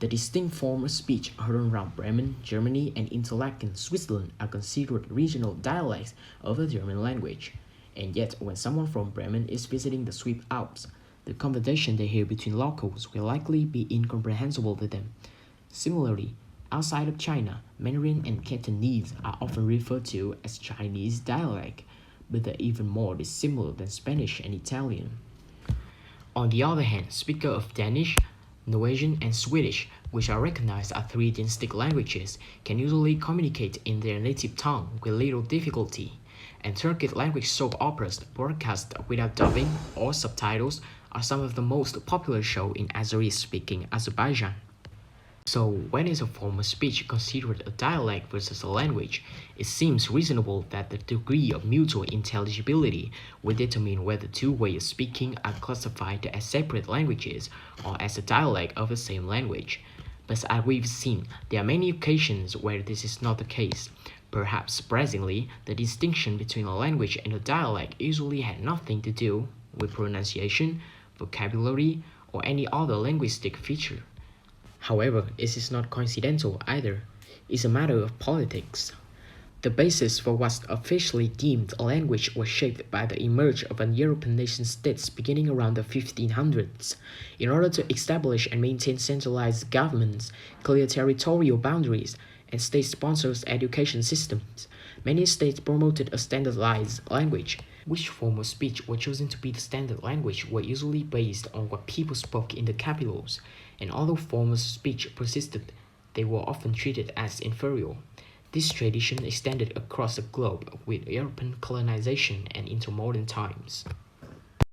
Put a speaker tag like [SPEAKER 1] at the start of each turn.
[SPEAKER 1] The distinct form of speech heard around Bremen, Germany, and Interlaken, Switzerland are considered regional dialects of the German language. And yet, when someone from Bremen is visiting the Swiss Alps, the conversation they hear between locals will likely be incomprehensible to them. Similarly, outside of China, Mandarin and Cantonese are often referred to as Chinese dialect, but they're even more dissimilar than Spanish and Italian. On the other hand, speakers of Danish, Norwegian, and Swedish, which are recognized as three distinct languages, can usually communicate in their native tongue with little difficulty. And Turkic language soap operas broadcast without dubbing or subtitles are some of the most popular shows in Azeri-speaking Azerbaijan. So, when is a form of speech considered a dialect versus a language? It seems reasonable that the degree of mutual intelligibility will determine whether two ways of speaking are classified as separate languages or as a dialect of the same language. But as we've seen, there are many occasions where this is not the case. Perhaps surprisingly, the distinction between a language and a dialect usually had nothing to do with pronunciation, vocabulary, or any other linguistic feature. However, it is not coincidental either. It's a matter of politics. The basis for what's officially deemed a language was shaped by the emergence of European nation-states beginning around the 1500s. In order to establish and maintain centralized governments, clear territorial boundaries, and state-sponsored education systems, many states promoted a standardized language. Which form of speech were chosen to be the standard language were usually based on what people spoke in the capitals, and although forms of speech persisted, they were often treated as inferior. This tradition extended across the globe with European colonization and into modern times.